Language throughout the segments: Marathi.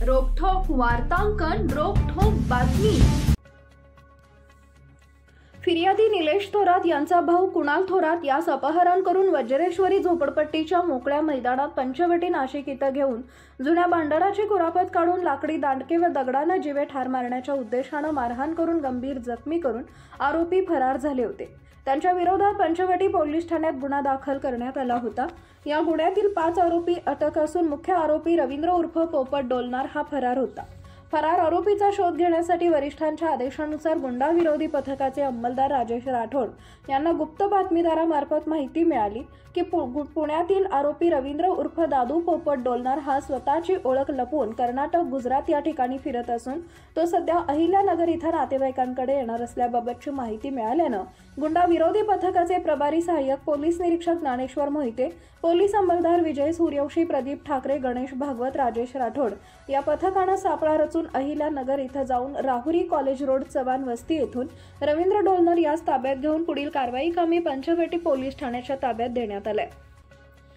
रोखठोक वार्तांकन, रोखठोक बातमी। फिर्यादी निलेश थोरात यांचा भाऊ कुणाल थोरात यास अपहरण करून वज्रेश्वरी झोपडपट्टीच्या मोकळ्या मैदानात पंचवटी नाशिक इथं घेऊन जुन्या भांडाराची कुरापत काढून लाकडी दांडके व दगडाने जीवे ठार मारण्याच्या उद्देशाने मारहाण करून गंभीर जखमी करून आरोपी फरार झाले होते। त्यांच्या विरोधात पंचवटी पोलीस ठाण्यात गुन्हा दाखल करण्यात आला होता। या गुन्ह्यातील 5 आरोपी अटक असून मुख्य आरोपी रवींद्र उर्फ पोपट डोलनार हा फरार होता। फरार आरोपीचा शोध घेण्यासाठी वरिष्ठांच्या आदेशानुसार गुंडा विरोधी पथकाचे अंमलदार राजेश राठोड यांना गुप्त बातमीदारामार्फत माहिती मिळाली की पुण्यातील आरोपी रवींद्र उर्फ दादू पोपट डोलनार हा स्वतःची ओळख लपवून कर्नाटक, गुजरात या ठिकाणी फिरत असून तो सध्या अहिल्यानगर इथं नातेवाईकांकडे येणार असल्याबाबतची माहिती मिळाल्यानं गुंडा विरोधी पथकाचे प्रभारी सहाय्यक पोलीस निरीक्षक ज्ञानेश्वर मोहिते, पोलीस अंमलदार विजय सूर्यवंशी, प्रदीप ठाकरे, गणेश भागवत, राजेश राठोड या पथकानं सापळा रचून अहिल्यानगर इथं जाऊन राहुरी कॉलेज रोड चव्हाण वस्ती येथून रवींद्र डोलनार यास ताब्यात घेऊन पुढील कारवाई कामी पंचवटी पोलीस ठाण्याच्या ताब्यात देण्यात आले।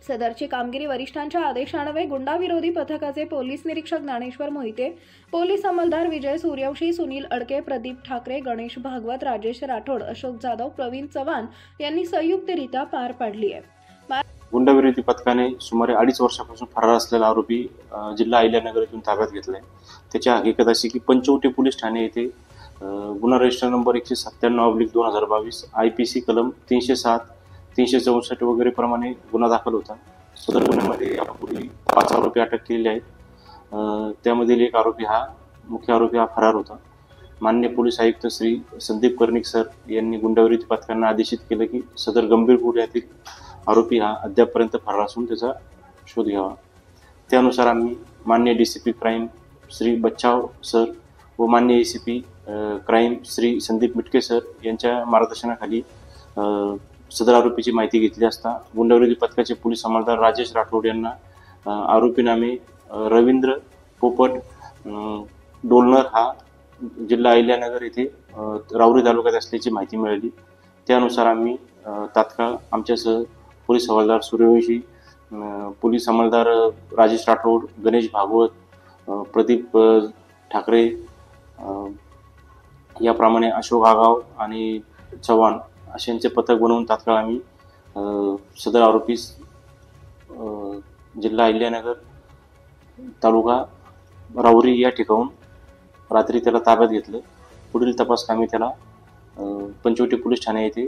सदरची कामगिरी वरिष्ठांच्या आदेशान्वये गुंडा विरोधी पथकाचे पोलीस निरीक्षक ज्ञानेश्वर मोहिते, पोलीस अंमलदार विजय सूर्यवंशी, सुनील अडके, प्रदीप ठाकरे, गणेश भागवत, राजेश राठोड, अशोक जाधव, प्रवीण चव्हाण यांनी संयुक्तरित्या पार पाडली आहे। गुंडा विरोधी पथकाने सुमारे 2.5 वर्षापासून फरार असलेला आरोपी जिल्हा अहिल्यानगर येथून ताब्यात घेतलाय। त्याची हकीकत अशी की पंचवटी पोलीस ठाणे येथे गुन्हा रजिस्टर नंबर 197/2022 IPC कलम 307, 364 वगैरे प्रमाणे गुन्हा दाखल होता। सदर गुन्ह्यामध्ये यापूर्वी 5 आरोपी अटक केलेले आहेत। त्यामधील एक आरोपी मुख्य आरोपी फरार होता। माननीय पोलीस आयुक्त श्री संदीप कर्णिक सर यांनी गुंडा विरोधी पथकांना आदेशित केले की सदर गंभीर गुन्ह्यातील आरोपी अद्यापपर्यंत फरार असून त्याचा शोध घ्यावा। त्यानुसार आम्ही माननीय DCP क्राईम श्री बच्चाव सर व माननीय ACP crime Shri Sandeep Mitke sir यांच्या मार्गदर्शनाखाली सदर आरोपीची माहिती घेतली असता गुंडा विरोधी पथकाचे पोलीस अंमलदार राजेश राठोड यांना आरोपी नामे रवींद्र पोपट डोलनार हा जिल्हा अहिल्यानगर येथे राहुरी तालुक्यात असल्याची माहिती मिळाली। त्यानुसार आम्ही तात्काळ आमच्यासह पोलीस हवालदार सूर्यवंशी, पोलीस अंमलदार राजेश राठोड, गणेश भागवत, प्रदीप ठाकरे याप्रमाणे अशोक आगाव आणि चव्हाण अशांचे पथक बनवून तात्काळ आम्ही सदर आरोपीस जिल्हा अहिल्यानगर तालुका राहुरी या ठिकाणून रात्री त्याला ताब्यात घेतलं। पुढील तपास कामी त्याला पंचवटी पोलीस ठाणे येथे